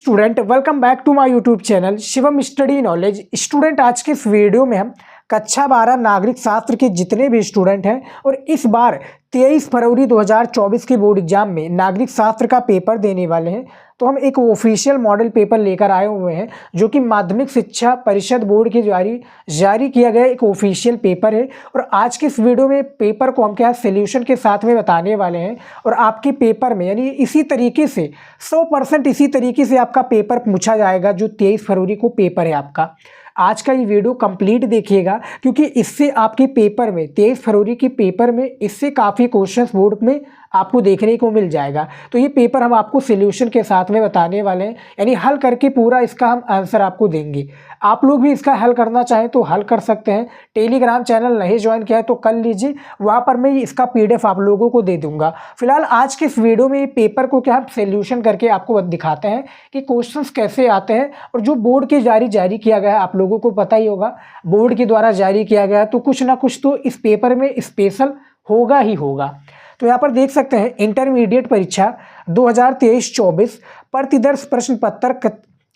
Student welcome back to my YouTube channel Shivam study knowledge. Student आज के इस video में हम कक्षा 12 नागरिक शास्त्र के जितने भी स्टूडेंट हैं और इस बार 23 फरवरी 2024 के बोर्ड एग्जाम में नागरिक शास्त्र का पेपर देने वाले हैं। तो हम एक ऑफिशियल मॉडल पेपर लेकर आए हुए हैं जो कि माध्यमिक शिक्षा परिषद बोर्ड के जारी किया गया एक ऑफिशियल पेपर है। और आज के इस वीडियो में पेपर को हम क्या सोल्यूशन के साथ में बताने वाले हैं और आपके पेपर में यानी इसी तरीके से 100% इसी तरीके से आपका पेपर पूछा जाएगा जो 23 फरवरी को पेपर है आपका। आज का ये वीडियो कंप्लीट देखिएगा क्योंकि इससे आपके पेपर में 23 फरवरी के पेपर में इससे काफ़ी क्वेश्चंस बोर्ड में आपको देखने को मिल जाएगा। तो ये पेपर हम आपको सॉल्यूशन के साथ में बताने वाले हैं, यानी हल करके पूरा इसका हम आंसर आपको देंगे। आप लोग भी इसका हल करना चाहें तो हल कर सकते हैं। टेलीग्राम चैनल नहीं ज्वाइन किया है तो कर लीजिए, वहाँ पर मैं इसका PDF आप लोगों को दे दूंगा। फिलहाल आज के इस वीडियो में पेपर को क्या हम सॉल्यूशन करके आपको दिखाते हैं कि क्वेश्चंस कैसे आते हैं। और जो बोर्ड के जारी किया गया है आप लोगों को पता ही होगा, बोर्ड के द्वारा जारी किया गया तो कुछ ना कुछ तो इस पेपर में स्पेशल होगा ही होगा। तो यहाँ पर देख सकते हैं इंटरमीडिएट परीक्षा 2023-24 प्रतिदर्श प्रश्न पत्र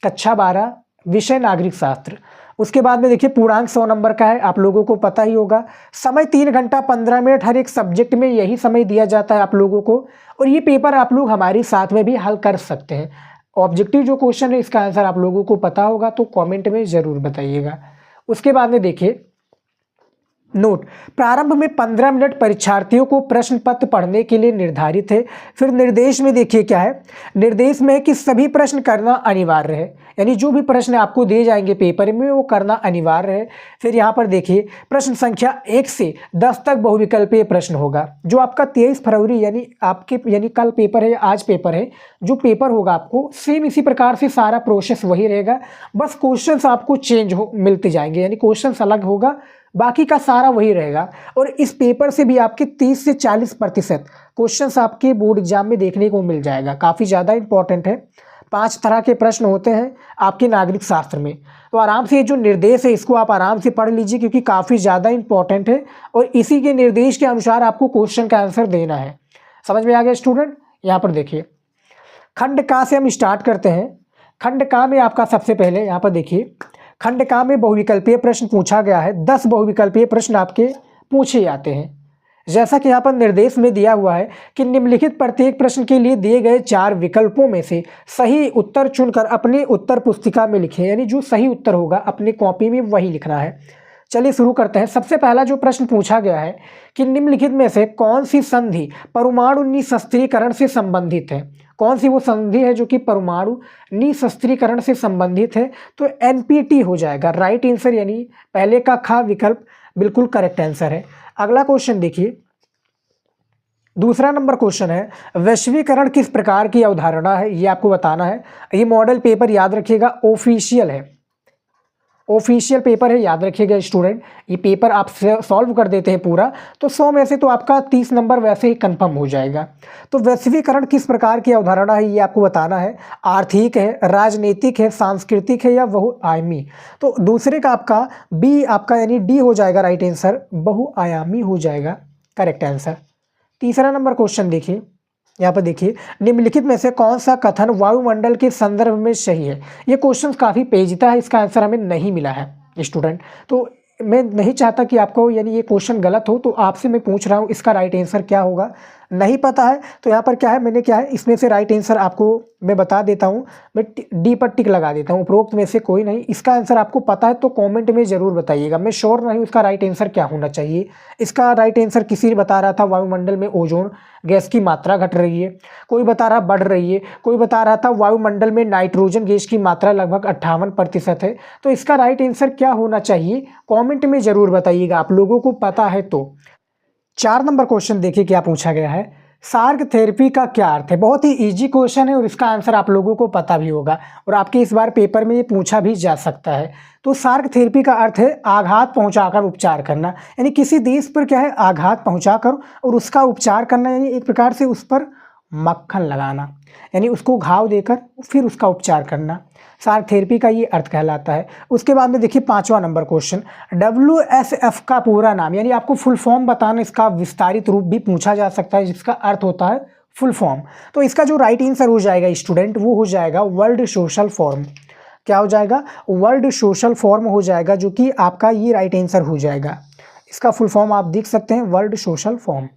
कक्षा 12 विषय नागरिक शास्त्र। उसके बाद में देखिए पूर्णांक 100 नंबर का है, आप लोगों को पता ही होगा। समय 3 घंटा 15 मिनट, हर एक सब्जेक्ट में यही समय दिया जाता है आप लोगों को। और ये पेपर आप लोग हमारे साथ में भी हल कर सकते हैं। ऑब्जेक्टिव जो क्वेश्चन है इसका आंसर आप लोगों को पता होगा तो कॉमेंट में ज़रूर बताइएगा। उसके बाद में देखिए नोट, प्रारंभ में 15 मिनट परीक्षार्थियों को प्रश्न पत्र पढ़ने के लिए निर्धारित है। फिर निर्देश में देखिए क्या है, निर्देश में है कि सभी प्रश्न करना अनिवार्य है, यानी जो भी प्रश्न आपको दिए जाएंगे पेपर में वो करना अनिवार्य है। फिर यहाँ पर देखिए प्रश्न संख्या 1 से 10 तक बहुविकल्पीय प्रश्न होगा। जो आपका 23 फरवरी यानी कल पेपर है या आज पेपर है, जो पेपर होगा आपको सेम इसी प्रकार से सारा प्रोसेस वही रहेगा, बस क्वेश्चंस आपको मिलते जाएंगे, यानी क्वेश्चंस अलग होगा, बाकी का सारा वही रहेगा। और इस पेपर से भी आपके 30 से 40% क्वेश्चंस आपके बोर्ड एग्जाम में देखने को मिल जाएगा। काफ़ी ज़्यादा इंपॉर्टेंट है। 5 तरह के प्रश्न होते हैं आपके नागरिक शास्त्र में। तो आराम से ये जो निर्देश है इसको आप आराम से पढ़ लीजिए क्योंकि काफ़ी ज़्यादा इंपॉर्टेंट है और इसी के निर्देश के अनुसार आपको क्वेश्चन का आंसर देना है। समझ में आ गया स्टूडेंट? यहाँ पर देखिए खंड का से हम स्टार्ट करते हैं। खंड का में आपका सबसे पहले यहाँ पर देखिए खंड का में बहुविकल्पीय प्रश्न पूछा गया है। 10 बहुविकल्पीय प्रश्न आपके पूछे जाते हैं। जैसा कि यहाँ पर निर्देश में दिया हुआ है कि निम्नलिखित प्रत्येक प्रश्न के लिए दिए गए 4 विकल्पों में से सही उत्तर चुनकर अपनी उत्तर पुस्तिका में लिखें, यानी जो सही उत्तर होगा अपनी कॉपी में वही लिखना है। चलिए शुरू करते हैं। सबसे पहला जो प्रश्न पूछा गया है कि निम्नलिखित में से कौन सी संधि परमाणु निशस्त्रीकरण से संबंधित है। कौन सी वो संधि है जो कि परमाणु निशस्त्रीकरण से संबंधित है? तो NPT हो जाएगा राइट आंसर, यानी पहले का ख विकल्प बिल्कुल करेक्ट आंसर है। अगला क्वेश्चन देखिए, दूसरा नंबर क्वेश्चन है वैश्वीकरण किस प्रकार की अवधारणा है, ये आपको बताना है। ये मॉडल पेपर याद रखिएगा ऑफिशियल है, ऑफिशियल पेपर है, याद रखिएगा स्टूडेंट। ये पेपर आप सॉल्व कर देते हैं पूरा तो 100 में से तो आपका 30 नंबर वैसे ही कंफर्म हो जाएगा। तो वैश्वीकरण किस प्रकार की अवधारणा है ये आपको बताना है। आर्थिक है, राजनीतिक है, सांस्कृतिक है या बहुआयामी। तो दूसरे का आपका बी आपका यानी डी हो जाएगा राइट आंसर, बहुआयामी हो जाएगा करेक्ट आंसर। तीसरा नंबर क्वेश्चन देखिए, यहाँ पर देखिए निम्नलिखित में से कौन सा कथन वायुमंडल के संदर्भ में सही है। ये क्वेश्चन काफ़ी पेचीदा है, इसका आंसर हमें नहीं मिला है स्टूडेंट। तो मैं नहीं चाहता कि आपको यानी ये क्वेश्चन गलत हो, तो आपसे मैं पूछ रहा हूँ इसका राइट आंसर क्या होगा। नहीं पता है तो यहाँ पर क्या है, मैंने क्या है इसमें से राइट आंसर आपको मैं बता देता हूँ, मैं डी पर टिक लगा देता हूँ। उपरोक्त में से कोई नहीं। इसका आंसर आपको पता है तो कमेंट में ज़रूर बताइएगा। मैं श्योर नहीं उसका राइट आंसर क्या होना चाहिए। इसका राइट आंसर किसी ने बता रहा था वायुमंडल में ओजोन गैस की मात्रा घट रही है, कोई बता रहा बढ़ रही है, कोई बता रहा था वायुमंडल में नाइट्रोजन गैस की मात्रा लगभग 58% है। तो इसका राइट आंसर क्या होना चाहिए कमेंट में ज़रूर बताइएगा, आप लोगों को पता है तो। 4 नंबर क्वेश्चन देखिए क्या पूछा गया है, सार्क थेरेपी का क्या अर्थ है। बहुत ही इजी क्वेश्चन है और इसका आंसर आप लोगों को पता भी होगा और आपके इस बार पेपर में ये पूछा भी जा सकता है। तो सार्क थेरेपी का अर्थ है आघात पहुंचाकर उपचार करना, यानी किसी देश पर क्या है आघात पहुंचाकर और उसका उपचार करना, यानी एक प्रकार से उस पर मक्खन लगाना, यानी उसको घाव देकर फिर उसका उपचार करना। सार्क थेरेपी का ये अर्थ कहलाता है। उसके बाद में देखिए 5वां नंबर क्वेश्चन, WSF का पूरा नाम, यानी आपको फुल फॉर्म बताना, इसका विस्तारित रूप भी पूछा जा सकता है जिसका अर्थ होता है फुल फॉर्म। तो इसका जो राइट आंसर हो जाएगा स्टूडेंट, वो हो जाएगा वर्ल्ड सोशल फॉर्म। क्या हो जाएगा? वर्ल्ड सोशल फॉर्म हो जाएगा, जो कि आपका ये राइट आंसर हो जाएगा। इसका फुल फॉर्म आप देख सकते हैं, वर्ल्ड सोशल फॉर्म,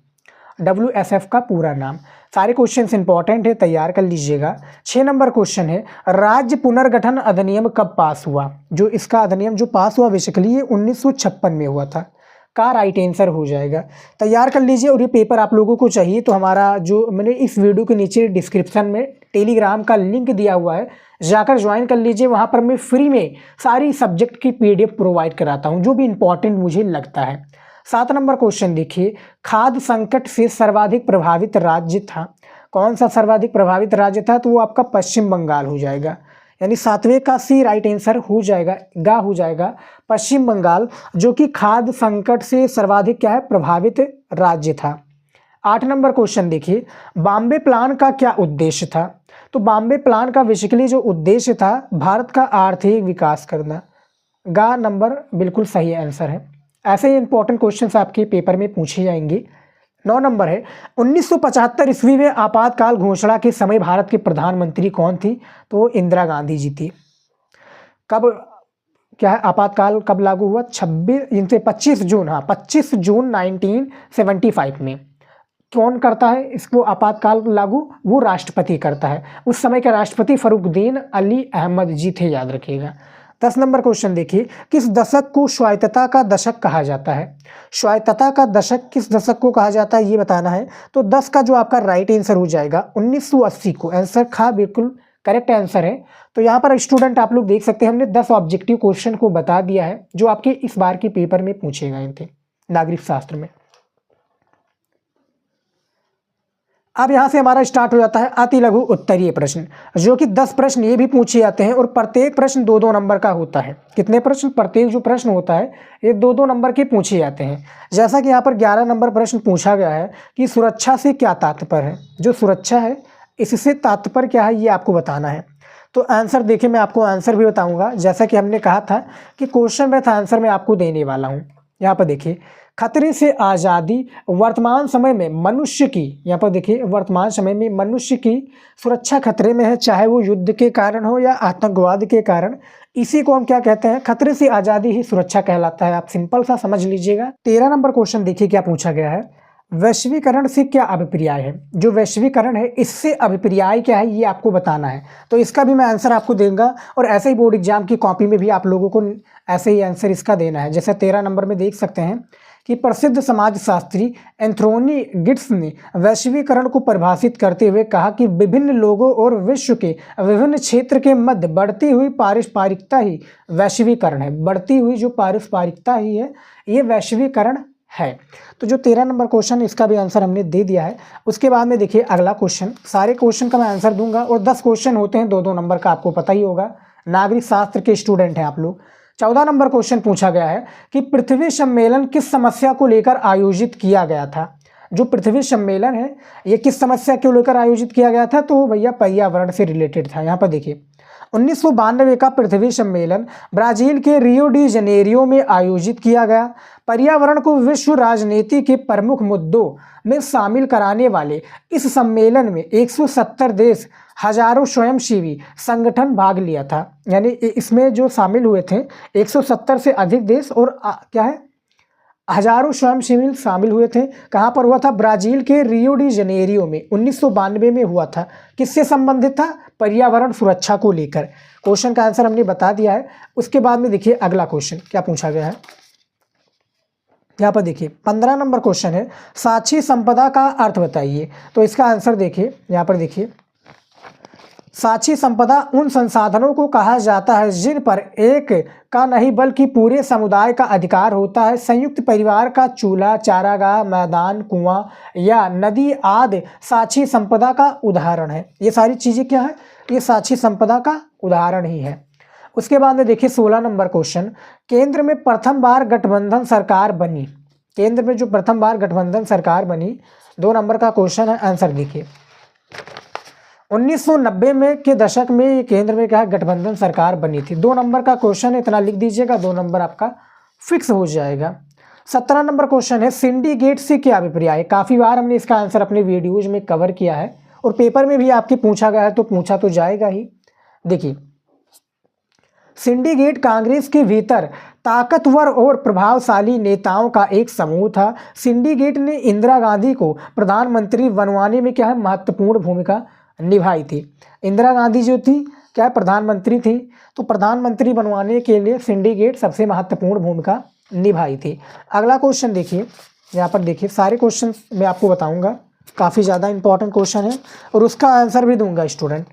WSF का पूरा नाम। सारे क्वेश्चंस इंपॉर्टेंट है, तैयार कर लीजिएगा। 6 नंबर क्वेश्चन है, राज्य पुनर्गठन अधिनियम कब पास हुआ? जो इसका अधिनियम जो पास हुआ बेसिकली ये 1956 में हुआ था। का राइट आंसर हो जाएगा, तैयार कर लीजिए। और ये पेपर आप लोगों को चाहिए तो हमारा जो मैंने इस वीडियो के नीचे डिस्क्रिप्शन में टेलीग्राम का लिंक दिया हुआ है, जाकर ज्वाइन कर लीजिए। वहाँ पर मैं फ्री में सारी सब्जेक्ट की PDF प्रोवाइड कराता हूँ, जो भी इंपॉर्टेंट मुझे लगता है। 7 नंबर क्वेश्चन देखिए, खाद्य संकट से सर्वाधिक प्रभावित राज्य था? कौन सा सर्वाधिक प्रभावित राज्य था? तो वो आपका पश्चिम बंगाल हो जाएगा। यानी 7वें का सी राइट आंसर हो जाएगा, गा हो जाएगा पश्चिम बंगाल, जो कि खाद्य संकट से सर्वाधिक क्या है, प्रभावित राज्य था। 8 नंबर क्वेश्चन देखिए, बॉम्बे प्लान का क्या उद्देश्य था? तो बॉम्बे प्लान का बेसिकली जो उद्देश्य था, भारत का आर्थिक विकास करना। गा नंबर बिल्कुल सही आंसर है। ऐसे ही इंपॉर्टेंट क्वेश्चंस आपके पेपर में पूछे जाएंगे। 9 नंबर है, 1975 ईस्वी में आपातकाल घोषणा के समय भारत के प्रधानमंत्री कौन थी? तो इंदिरा गांधी जी थी। कब क्या है आपातकाल कब लागू हुआ? 25 जून, हाँ 25 जून 1975 में। कौन करता है इसको आपातकाल लागू? वो राष्ट्रपति करता है। उस समय के राष्ट्रपति फरुखुद्दीन अली अहमद जी थे, याद रखिएगा। 10 नंबर क्वेश्चन देखिए, किस दशक को स्वायत्तता का दशक कहा जाता है? स्वायत्तता का दशक किस दशक को कहा जाता है, ये बताना है। तो 10 का जो आपका राइट आंसर हो जाएगा 1980 को। आंसर खा बिल्कुल करेक्ट आंसर है। तो यहाँ पर स्टूडेंट आप लोग देख सकते हैं, हमने 10 ऑब्जेक्टिव क्वेश्चन को बता दिया है, जो आपके इस बार के पेपर में पूछे गए थे नागरिक शास्त्र में। अब यहाँ से हमारा स्टार्ट हो जाता है अति लघु उत्तरीय प्रश्न, जो कि 10 प्रश्न ये भी पूछे जाते हैं और प्रत्येक प्रश्न 2-2 नंबर का होता है। कितने प्रश्न? प्रत्येक जो प्रश्न होता है ये 2-2 नंबर के पूछे जाते हैं। जैसा कि यहाँ पर 11 नंबर प्रश्न पूछा गया है कि सुरक्षा से क्या तात्पर्य है? जो सुरक्षा है इससे तात्पर्य क्या है, ये आपको बताना है। तो आंसर देखिए, मैं आपको आंसर भी बताऊँगा। जैसा कि हमने कहा था कि क्वेश्चन में था, आंसर मैं आपको देने वाला हूँ। यहाँ पर देखिए, खतरे से आज़ादी वर्तमान समय में मनुष्य की, यहाँ पर देखिए वर्तमान समय में मनुष्य की सुरक्षा खतरे में है, चाहे वो युद्ध के कारण हो या आतंकवाद के कारण। इसी को हम क्या कहते हैं? खतरे से आज़ादी ही सुरक्षा कहलाता है। आप सिंपल सा समझ लीजिएगा। 13 नंबर क्वेश्चन देखिए क्या पूछा गया है, वैश्वीकरण से क्या अभिप्राय है? जो वैश्वीकरण है इससे अभिप्राय क्या है, ये आपको बताना है। तो इसका भी मैं आंसर आपको दूंगा, और ऐसे ही बोर्ड एग्जाम की कॉपी में भी आप लोगों को ऐसे ही आंसर इसका देना है। जैसे 13 नंबर में देख सकते हैं कि प्रसिद्ध समाजशास्त्री एंथोनी गिड्स ने वैश्वीकरण को परिभाषित करते हुए कहा कि विभिन्न लोगों और विश्व के विभिन्न क्षेत्र के मध्य बढ़ती हुई पारस्परिकता ही वैश्वीकरण है। बढ़ती हुई जो पारस्परिकता ही है, ये वैश्वीकरण है। तो जो 13 नंबर क्वेश्चन, इसका भी आंसर हमने दे दिया है। उसके बाद में देखिए अगला क्वेश्चन, सारे क्वेश्चन का मैं आंसर दूंगा, और 10 क्वेश्चन होते हैं 2-2 नंबर का, आपको पता ही होगा। नागरिक शास्त्र के स्टूडेंट हैं आप लोग। 14 नंबर क्वेश्चन पूछा गया है कि पृथ्वी सम्मेलन किस समस्या को लेकर आयोजित किया गया था? जो पृथ्वी सम्मेलन है ये किस समस्या को लेकर आयोजित किया गया था? तो भैया पर्यावरण से रिलेटेड था। यहाँ पर देखिए 1992 का पृथ्वी सम्मेलन ब्राजील के रियो डी जनेरियो में आयोजित किया गया। पर्यावरण को विश्व राजनीति के प्रमुख मुद्दों में शामिल कराने वाले इस सम्मेलन में 170 देश, हजारों स्वयंसेवी संगठन भाग लिया था। यानी इसमें जो शामिल हुए थे 170 से अधिक देश और क्या है, हजारों स्वयंसेवी शामिल हुए थे। कहाँ पर हुआ था? ब्राजील के रियो डी जनेरियो में 1992 में हुआ था। किससे संबंधित था? पर्यावरण सुरक्षा को लेकर। क्वेश्चन का आंसर हमने बता दिया है। उसके बाद में देखिए अगला क्वेश्चन क्या पूछा गया है। यहाँ पर देखिए 15 नंबर क्वेश्चन है, साक्षी संपदा का अर्थ बताइए। तो इसका आंसर देखिए, यहाँ पर देखिए, साक्षी संपदा उन संसाधनों को कहा जाता है जिन पर एक का नहीं बल्कि पूरे समुदाय का अधिकार होता है। संयुक्त परिवार का चूल्हा, चारागाह, मैदान, कुआं या नदी आदि साक्षी संपदा का उदाहरण है। ये सारी चीज़ें क्या है? ये साक्षी संपदा का उदाहरण ही है। उसके बाद में देखिए 16 नंबर क्वेश्चन, केंद्र में प्रथम बार गठबंधन सरकार बनी। केंद्र में जो प्रथम बार गठबंधन सरकार बनी, 2 नंबर का क्वेश्चन है। आंसर देखिए 1990 में के दशक में ये केंद्र में क्या है, गठबंधन सरकार बनी थी। 2 नंबर का क्वेश्चन है, इतना लिख दीजिएगा, 2 नंबर आपका फिक्स हो जाएगा। 17 नंबर क्वेश्चन है सिंडिकेट से क्या अभिप्राय है। काफ़ी बार हमने इसका आंसर अपने वीडियोज में कवर किया है और पेपर में भी आपके पूछा गया है, तो पूछा तो जाएगा ही। देखिए, सिंडिकेट कांग्रेस के भीतर ताकतवर और प्रभावशाली नेताओं का एक समूह था। सिंडिकेट ने इंदिरा गांधी को प्रधानमंत्री बनवाने में क्या है, महत्वपूर्ण भूमिका निभाई थी। इंदिरा गांधी जो थी क्या है, प्रधानमंत्री थी, तो प्रधानमंत्री बनवाने के लिए सिंडिकेट सबसे महत्वपूर्ण भूमिका निभाई थी। अगला क्वेश्चन देखिए, यहाँ पर देखिए सारे क्वेश्चन मैं आपको बताऊंगा, काफ़ी ज़्यादा इंपॉर्टेंट क्वेश्चन है और उसका आंसर भी दूंगा स्टूडेंट।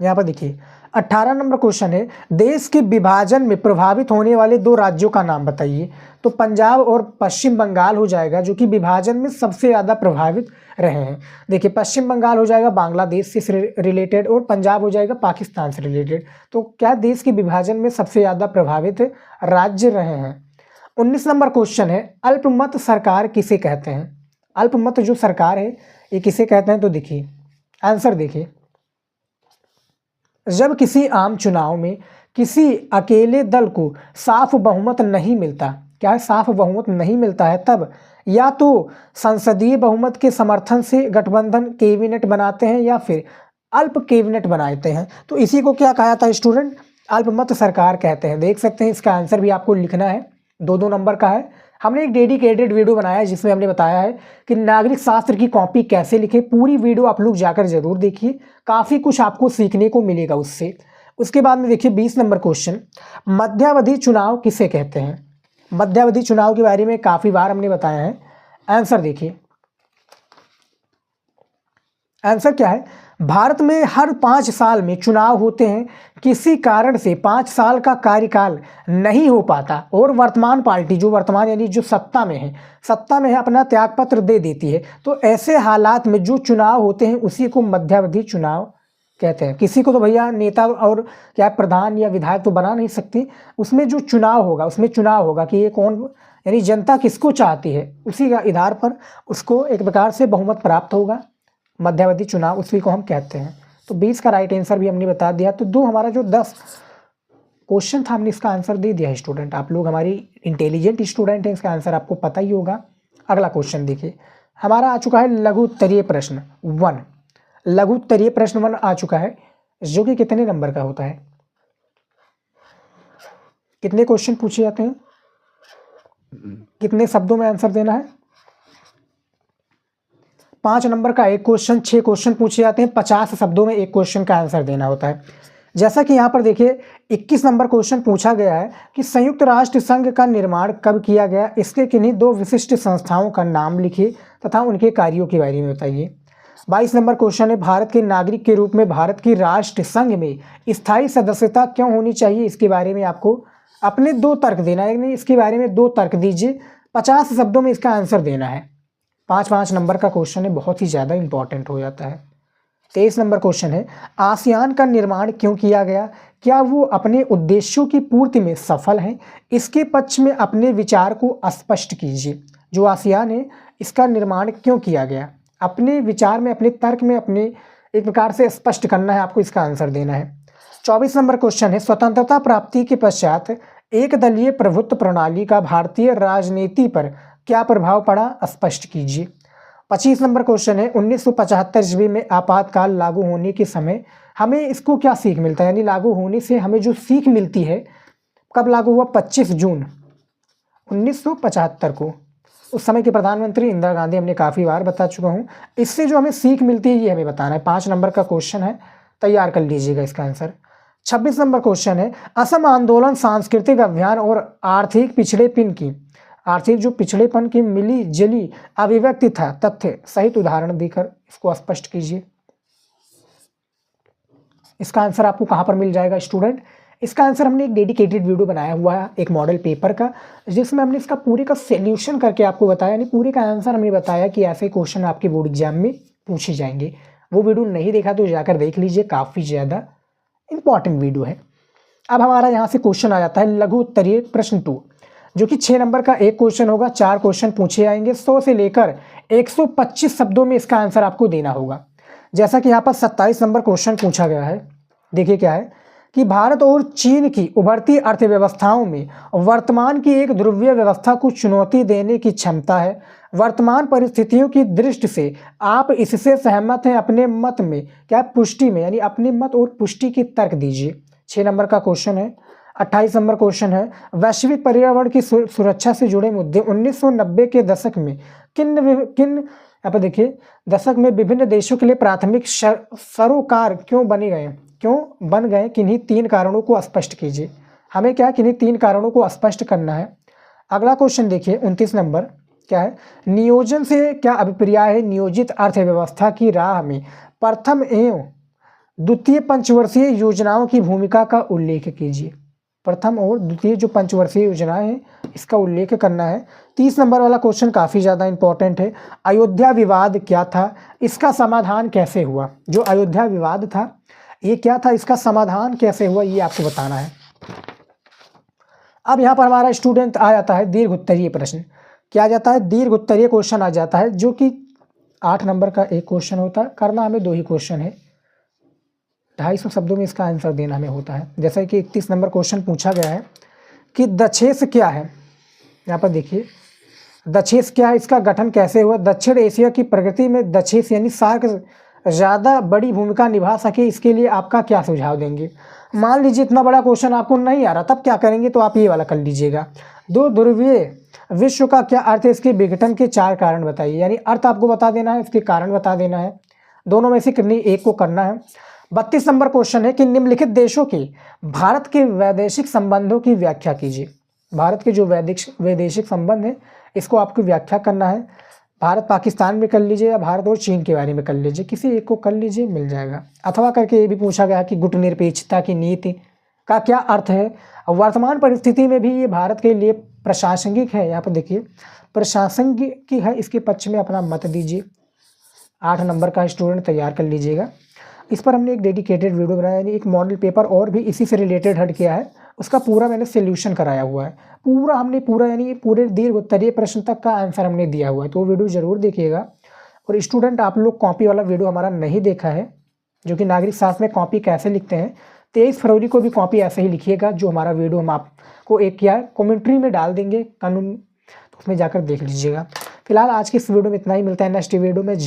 यहाँ पर देखिए 18 नंबर क्वेश्चन है देश के विभाजन में प्रभावित होने वाले 2 राज्यों का नाम बताइए। तो पंजाब और पश्चिम बंगाल हो जाएगा, जो कि विभाजन में सबसे ज़्यादा प्रभावित रहे हैं। देखिए, पश्चिम बंगाल हो जाएगा बांग्लादेश से रिलेटेड और पंजाब हो जाएगा पाकिस्तान से रिलेटेड। तो क्या देश के विभाजन में सबसे ज़्यादा प्रभावित राज्य रहे हैं। 19 नंबर क्वेश्चन है अल्पमत सरकार किसे कहते हैं। अल्पमत जो सरकार है ये किसे कहते हैं, तो देखिए आंसर देखिए, जब किसी आम चुनाव में किसी अकेले दल को साफ बहुमत नहीं मिलता, क्या है, साफ बहुमत नहीं मिलता है, तब या तो संसदीय बहुमत के समर्थन से गठबंधन कैबिनेट बनाते हैं या फिर अल्प कैबिनेट बनाते हैं। तो इसी को क्या कहा था स्टूडेंट, अल्पमत सरकार कहते हैं। देख सकते हैं इसका आंसर भी आपको लिखना है, 2-2 नंबर का है। हमने एक डेडिकेटेड वीडियो बनाया है जिसमें हमने बताया है कि नागरिक शास्त्र की कॉपी कैसे लिखें। पूरी वीडियो आप लोग जाकर जरूर देखिए, काफ़ी कुछ आपको सीखने को मिलेगा उससे। उसके बाद में देखिए 20 नंबर क्वेश्चन, मध्यावधि चुनाव किसे कहते हैं। मध्यावधि चुनाव के बारे में काफ़ी बार हमने बताया है। आंसर देखिए, आंसर क्या है, भारत में हर 5 साल में चुनाव होते हैं। किसी कारण से 5 साल का कार्यकाल नहीं हो पाता और वर्तमान पार्टी जो वर्तमान यानी जो सत्ता में है अपना त्यागपत्र दे देती है। तो ऐसे हालात में जो चुनाव होते हैं उसी को मध्यावधि चुनाव कहते हैं। किसी को तो भैया नेता और क्या प्रधान या विधायक तो बना नहीं सकती, उसमें जो चुनाव होगा उसमें चुनाव होगा कि ये कौन यानी जनता किसको चाहती है, उसी का आधार पर उसको एक प्रकार से बहुमत प्राप्त होगा। मध्यावधि चुनाव उसी को हम कहते हैं। तो 20 का राइट आंसर भी हमने बता दिया। तो दो हमारा जो 10 क्वेश्चन था हमने इसका आंसर दे दिया है स्टूडेंट। आप लोग हमारी इंटेलिजेंट स्टूडेंट हैं, इसका आंसर आपको पता ही होगा। अगला क्वेश्चन देखिए, हमारा आ चुका है लघु उत्तरीय प्रश्न 1। लघु उत्तरीय प्रश्न 1 आ चुका है, जो कि कितने नंबर का होता है, कितने क्वेश्चन पूछे जाते हैं, कितने शब्दों में आंसर देना है। 5 नंबर का एक क्वेश्चन, 6 क्वेश्चन पूछे जाते हैं, 50 शब्दों में एक क्वेश्चन का आंसर देना होता है। जैसा कि यहाँ पर देखिए 21 नंबर क्वेश्चन पूछा गया है कि संयुक्त राष्ट्र संघ का निर्माण कब किया गया, इसके किन्हीं 2 विशिष्ट संस्थाओं का नाम लिखिए तथा उनके कार्यों के बारे में बताइए। 22 नंबर क्वेश्चन है भारत के नागरिक के रूप में भारत की राष्ट्र संघ में स्थायी सदस्यता क्यों होनी चाहिए, इसके बारे में आपको अपने 2 तर्क देना है। इसके बारे में 2 तर्क दीजिए, 50 शब्दों में इसका आंसर देना है। 5-5 नंबर का क्वेश्चन है, बहुत ही ज़्यादा इंपॉर्टेंट हो जाता है। 23 नंबर क्वेश्चन है आसियान का निर्माण क्यों किया गया, क्या वो अपने उद्देश्यों की पूर्ति में सफल हैं, इसके पक्ष में अपने विचार को स्पष्ट कीजिए। जो आसियान है इसका निर्माण क्यों किया गया, अपने विचार में अपने तर्क में अपने एक प्रकार से स्पष्ट करना है, आपको इसका आंसर देना है। 24 नंबर क्वेश्चन है स्वतंत्रता प्राप्ति के पश्चात एक दलीय प्रभुत्व प्रणाली का भारतीय राजनीति पर क्या प्रभाव पड़ा, स्पष्ट कीजिए। 25 नंबर क्वेश्चन है 1975 ईस्वी में आपातकाल लागू होने के समय हमें इसको क्या सीख मिलता है, यानी लागू होने से हमें जो सीख मिलती है, कब लागू हुआ, 25 जून 1975 को। उस समय के प्रधानमंत्री इंदिरा गांधी, हमने काफ़ी बार बता चुका हूँ। इससे जो हमें सीख मिलती है ये हमें बताना है। 5 नंबर का क्वेश्चन है, तैयार कर लीजिएगा इसका आंसर। 26 नंबर क्वेश्चन है असम आंदोलन सांस्कृतिक अभियान और आर्थिक पिछड़ेपन की जो पिछड़ेपन की मिली जुली अभिव्यक्ति था, तथ्य सहित उदाहरण देकर इसको स्पष्ट कीजिए। इसका आंसर आपको कहाँ पर मिल जाएगा स्टूडेंट, इसका आंसर हमने एक डेडिकेटेड वीडियो बनाया हुआ है एक मॉडल पेपर का, जिसमें हमने इसका पूरे का सॉल्यूशन करके आपको बताया, यानी पूरे का आंसर हमने बताया कि ऐसे क्वेश्चन आपके बोर्ड एग्जाम में पूछे जाएंगे। वो वीडियो नहीं देखा तो जाकर देख लीजिए, काफ़ी ज़्यादा इंपॉर्टेंट वीडियो है। अब हमारा यहाँ से क्वेश्चन आ जाता है लघु उत्तरीय प्रश्न 2, जो कि 6 नंबर का एक क्वेश्चन होगा, 4 क्वेश्चन पूछे जाएंगे, 100 से लेकर 125 शब्दों में इसका आंसर आपको देना होगा। जैसा कि यहाँ पर 27 नंबर क्वेश्चन पूछा गया है, देखिए क्या है कि भारत और चीन की उभरती अर्थव्यवस्थाओं में वर्तमान की एक ध्रुवीय व्यवस्था को चुनौती देने की क्षमता है। वर्तमान परिस्थितियों की दृष्टि से आप इससे सहमत हैं? अपने मत में क्या पुष्टि में, यानी अपने मत और पुष्टि की तर्क दीजिए। 6 नंबर का क्वेश्चन है। 28 नंबर क्वेश्चन है, वैश्विक पर्यावरण की सुरक्षा से जुड़े मुद्दे 1990 के दशक में किन यहाँ पर देखिए दशक में विभिन्न देशों के लिए प्राथमिक सरोकार क्यों बन गए, किन्हीं 3 कारणों को स्पष्ट कीजिए। हमें क्या किन्हीं 3 कारणों को स्पष्ट करना है। अगला क्वेश्चन देखिए 29 नंबर क्या है, नियोजन से क्या अभिप्राय है? नियोजित अर्थव्यवस्था की राह में प्रथम एवं द्वितीय पंचवर्षीय योजनाओं की भूमिका का उल्लेख कीजिए। प्रथम और द्वितीय जो पंचवर्षीय योजनाएं हैं इसका उल्लेख करना है। 30 नंबर वाला क्वेश्चन काफ़ी ज़्यादा इंपॉर्टेंट है। अयोध्या विवाद क्या था, इसका समाधान कैसे हुआ? जो अयोध्या विवाद था ये क्या था, इसका समाधान कैसे हुआ, ये आपको बताना है। अब यहाँ पर हमारा स्टूडेंट आ जाता है दीर्घ उत्तरीय प्रश्न। क्या आ जाता है? दीर्घ उत्तरीय क्वेश्चन आ जाता है, जो कि 8 नंबर का एक क्वेश्चन होता है। करना हमें 2 ही क्वेश्चन है, 250 शब्दों में इसका आंसर देना हमें होता है। जैसा कि 31 नंबर क्वेश्चन पूछा गया है कि दक्षेस क्या है। यहाँ पर देखिए दक्षेस क्या है, इसका गठन कैसे हुआ? दक्षिण एशिया की प्रगति में दक्षेस यानी सार्क ज़्यादा बड़ी भूमिका निभा सके, इसके लिए आपका क्या सुझाव देंगे? मान लीजिए इतना बड़ा क्वेश्चन आपको नहीं आ रहा, तब क्या करेंगे? तो आप ये वाला कर लीजिएगा। 2 ध्रुवीय विश्व का क्या अर्थ है? इसके विघटन के 4 कारण बताइए। यानी अर्थ आपको बता देना है, इसके कारण बता देना है। दोनों में से किन्हीं एक को करना है। 32 नंबर क्वेश्चन है कि निम्नलिखित देशों के भारत के वैदेशिक संबंधों की व्याख्या कीजिए। भारत के जो वैदेशिक संबंध है इसको आपको व्याख्या करना है। भारत पाकिस्तान में कर लीजिए या भारत और चीन के बारे में कर लीजिए, किसी एक को कर लीजिए, मिल जाएगा। अथवा करके ये भी पूछा गया कि गुटनिरपेक्षता की नीति का क्या अर्थ है? वर्तमान परिस्थिति में भी ये भारत के लिए प्रासंगिक है। यहाँ पर देखिए प्रासंगिक है, इसके पक्ष में अपना मत दीजिए। 8 नंबर का स्टूडेंट तैयार कर लीजिएगा। इस पर हमने एक डेडिकेटेड वीडियो बनाया, यानी एक मॉडल पेपर और भी इसी से रिलेटेड हट किया है, उसका पूरा मैंने सोल्यूशन कराया हुआ है। पूरा यानी पूरे दीर्घ उत्तरीय प्रश्न तक का आंसर हमने दिया हुआ है, तो वो वीडियो ज़रूर देखिएगा। और स्टूडेंट आप लोग कॉपी वाला वीडियो हमारा नहीं देखा है, जो कि नागरिक शास्त्र में कॉपी कैसे लिखते हैं, 23 फरवरी को भी कॉपी ऐसे ही लिखिएगा जो हमारा वीडियो हम आपको एक क्या कॉमेंट्री में डाल देंगे कानून, तो उसमें जाकर देख लीजिएगा। फिलहाल आज की इस वीडियो में इतना ही, मिलता है नेक्स्ट वीडियो में। जय